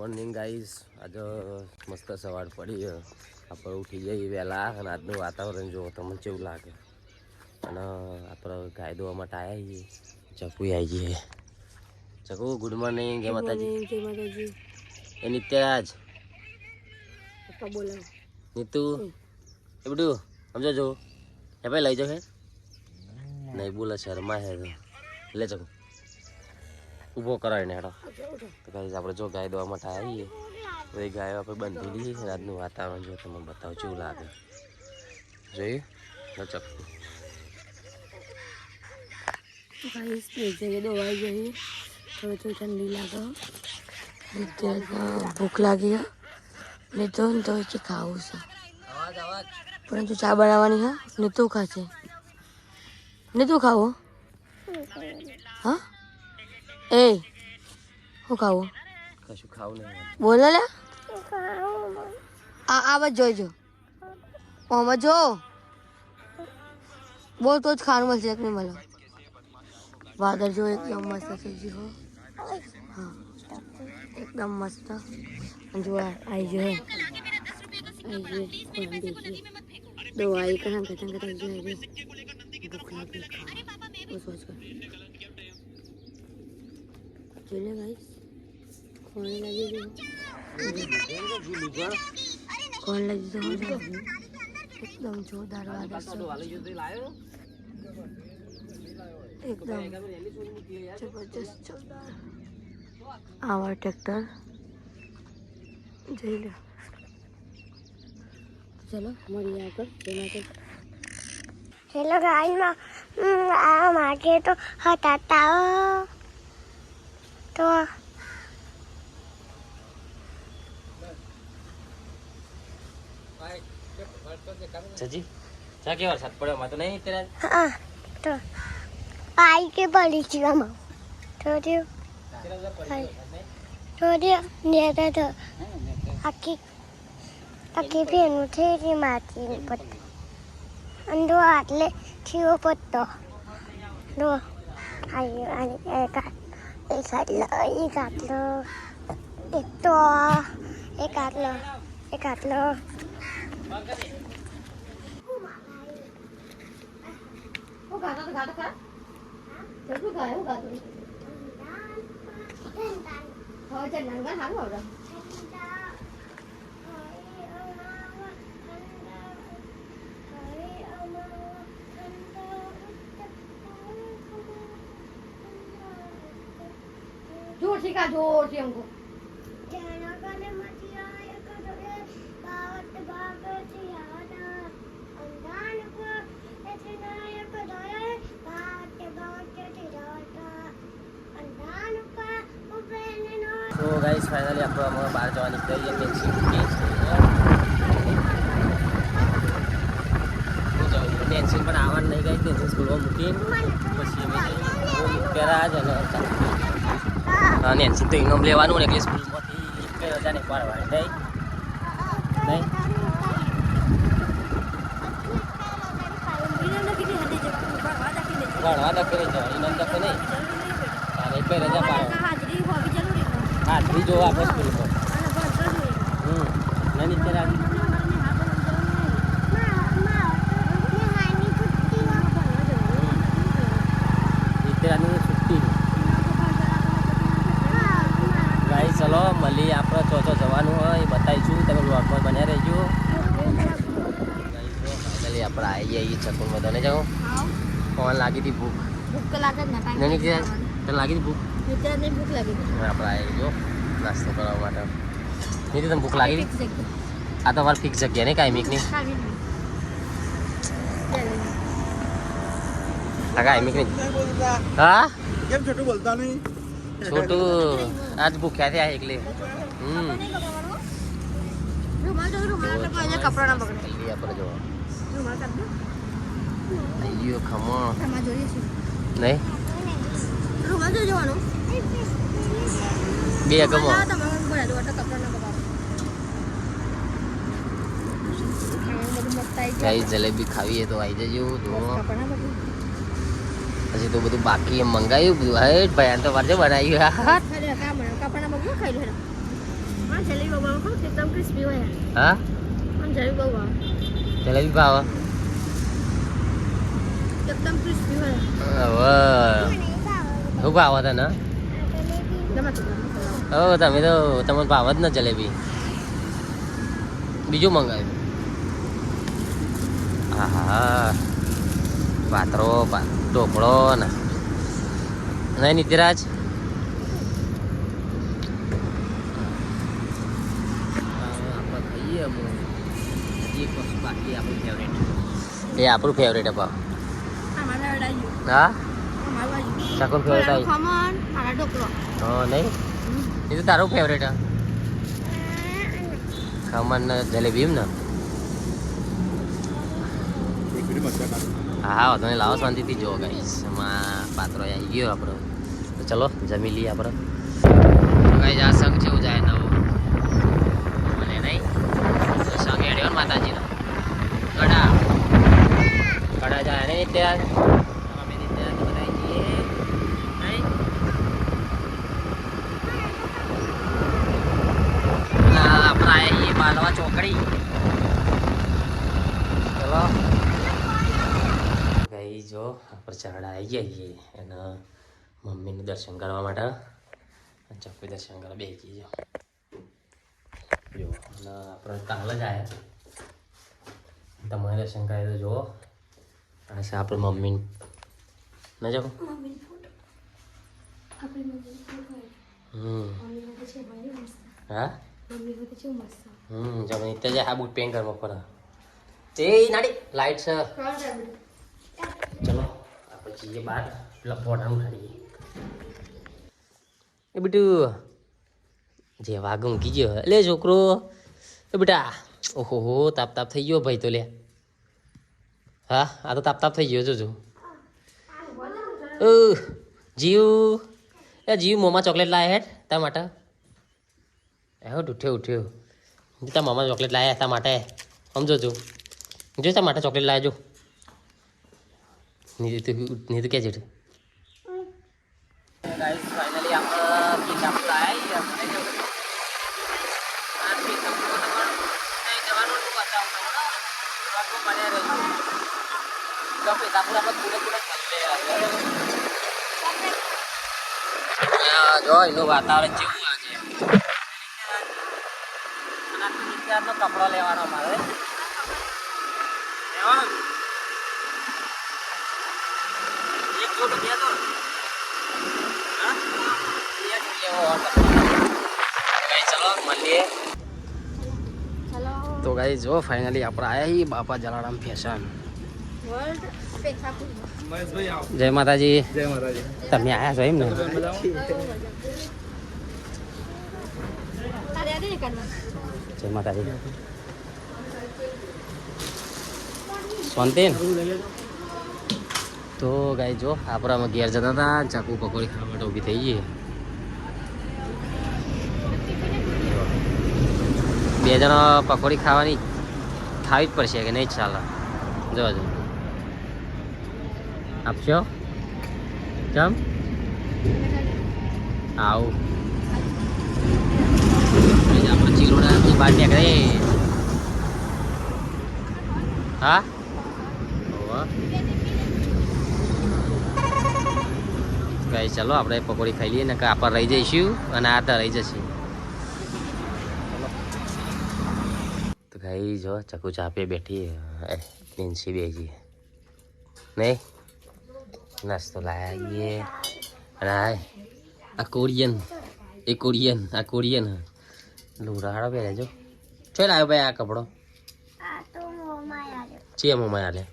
Morning guys. આજે મસ્ત સવાર પડી, આપણે ઉઠી જઈએ વહેલા અને આજનું વાતાવરણ જો તમને કેવું લાગે. અને આપણે ગાય દોવા માટે આવ્યા છીએ. ચકુ આવી જઈએ. ચકુ ગુડ મોર્નિંગ. જય માતાજી. જય માતાજી. એ નિત્યરાજ પપ્પા બોલાવ નીતુ એ બધું સમજો જો એ ભાઈ લઈ જાઓ હે નહીં બોલે શર્મા હે લે ચકુ ઊભો કરાવીને હેડો. તો ગાઈસ આપણે જો ગાય દોવા માટે આવીએ તો એ ગાયો આપણે બંધી લઈએ. આજનું વાતાવરણ જો તમને બતાવો કેવું લાગે જોયું ચકુ. ગાઈસ એક જગ્યાએ દોવાઈ જઈએ. થોડી થોડી ઠંડી લાગે, ભૂખ લાગી લીધો ને તો કે ખાવું છે, પરંતુ ચા બનાવવાની હા ને તું ખાશે ને તું ખાવો હા એ હું ખાવું કશું ખાવું નહીં બોલો લે આ બસ જોઈજો આમાં જો બોલ તો જ ખાવાનું મળશે એક નહીં મળે. વાદળ જો એકદમ મસ્ત થઈ ગયું હા એકદમ મસ્ત. જો આવી ગયો દવાઈ કहाँ कतंग कतंग जो है भूख लगी वो सोच कर चले गाइस खोने लगी जो खोने लगी तो एकदम जोरदार वादळ एकदम जबरदस्त जोरदार आवा ट्रैक्टर जय लो चलो મળીએ આગળ તેના હેલો ગાઈસ આ માગે તો હતા તો સજી ચા કેવા સાત પડ્યો માં તો નહીં તેરા હા તો પાઈ કે પડી ચીવામાં થોડી ને તો આખી પેનું થઈ માટી પત્તો અંદો આટલે થયો પત્તો દો એક આટલો એક તો એક આટલો जोर से का जोर से हमको जाना करने मत आया करोगे बात भागती आना अंधान को इतना या करोगे बात भागती जाता अंधान को ऊपर नो. તો ગાઈસ ફાઇનલી આપણે અમારે બહાર જવા નીકળી જઈએ ટેક્સી ટેન્શન પણ આવવાનું નહીં ગઈ ટેન્શન સ્કૂલમાં મૂકીને પછી અમે પહેલાં જ અને નેન્સી તો ઇનામ લેવાનું ને એટલે સ્કૂલમાંથી એક રજા નહીં પાડવાની નહીં નહીં ભણવા દખી જવા ઇનામ દખે નહીં અને એક રજા પાડવાની હાજરી જોવા આપણે સ્કૂલમાં નહીં ત્યારે ચલો મળીએ આપણે ચોથો જવાનું હોય એ બતાવીશું તમે બ્લોગમાં બન્યા રહેજો. ફાઇનલી આપણે આવી જઈએ ચકુરમાં તને જાઓ ફોન લાગી હતી ભૂખ નહીં તને લાગી હતી ભૂખ આપણે આવી જો નાસ્તો કરવા માટે નહીં તને ભૂખ લાગી હતી આ તો અમારે ફિક્સ જગ્યા નહીં કાયમિકની આ કાયમિકની હા કેમ છોટું બોલતા નહીં છોટું આજ ભૂખ્યા થયા એકલે અయ్યો ખમો નહીં બે ગમો કઈ જલેબી ખાવી તો આવી જજો. હજી તો બધું બાકી એમ મંગાવ્યું બધું હે ભાઈ તો વારજે બનાવ્યું જલેબી બહુ ભાવે હો, એકદમ ક્રિસ્પી હોય. હા મને જલેબી બહુ ભાવે. જલેબી ભાવ એકદમ ક્રિસ્પી હોય. હવે શું ભાવ તને ગમે તે ગમે. તમે તો તમને ભાવ જ ને જલેબી બીજું મંગાવ્યું હા હા પાત્રો ઢોકળો ને નહીં નિતિરાજ આપણે ખાઈએ અમુક એક વસ્તુ બાકી આપણું ફેવરેટ એ આપણું ફેવરેટ અપા અમારા અડાયું. હા અમારા બાજુ. શકુન ફેવરેટ આવી ખમણ, મારા ઢોકળો. હા નહીં એ તો તારું ફેવરેટ હા ખમણ ને જલેબી એમ ને હા વાંધો નહીં લાવો શાંતિથી જો ગાઈસ એમાં પાત્રો આવી ગયો આપણો તો ચલો જમી લઈએ આપણે ગાઈસ આ સંઘ જેવું જાય નવું મને નહીં સંઘ હેડ્યો ને માતાજીનો ગડા ગડા જાય નહીં ત્યાં અમે ત્યાં બધા જઈએ નહીં આપણે આવીએ બાલવા ચોકડી ચલો ગઈ જો આપણે ચરડા આવી ગયા છીએ એના મમ્મીનું દર્શન કરવા માટે ચોખ્ખું દર્શન કરવા બેસી જો અને આપણે કાલ જ આવ્યા તમારે દર્શન કરે તો જુઓ આ છે આપણે મમ્મી ના જાઓ હા જમે ત્યાં જાય આ બુટ પેન કરવા પડે એ નાડી લાઈટ છે ચલો આપણે જઈએ બહાર પેલા પોટાનું ખાડીએ એ બેટું જે વાઘ મૂકી ગયો લે છોકરો એ બેટા ઓહો તાપ તાપ થઈ ગયો ભાઈ તો લે હા આ તો તાપ તાપ થઈ ગયો જોજો જીવ એ જીવ મોમાં ચોકલેટ લાયા હેઠ તા માટે એહો ઉઠ્યો ઉઠ્યો તા મામા ચોકલેટ લાયા તા માટે સમજો જો જો તા માટે ચોકલેટ લાયા જો નીતુ ક્યાં છે ગાઈસ ફાઇનલી આપણે પીક આપણે આવ્યા જો એનું વાતાવરણ જેવું આજે નો કપડો લેવાનો મારે એક જોડ બે તો ચલો મળીએ તો ગાઈ જો ફાઇનલી આપણે આવ્યા છીએ બાપા જલારામ ફેશન જય માતાજી તમે આવ્યા છો એમ ને જય માતાજી શાંતિ તો ગાઈ જો આપણે અમે ઘેર જતા હતા ચાકુ પકોડી ખાવા માટે ઊભી થઈ ગઈ બે જણા પકોડી ખાવાની ખાવી જ પડશે કે નહીં ચાલે જો જો આપશો ચમ આવું આપણે ચીરોડાની બહાર નીકળે હા કઈ ચાલો આપણે પકોડી ખાઈ લઈએ ને કે આપણે રહી જઈશું અને આ તો રહી જશે તો ગાઈ જો ચકુ ચાપે બેઠી પ્રિન્સી બેજી નહીં નાસ્તો લાવીએ અને આ કોરિયન આ કોરિયન લુરાડો પહેરે જો ચલ આવ્યો ભાઈ આ કપડો ચે મોમાં આલે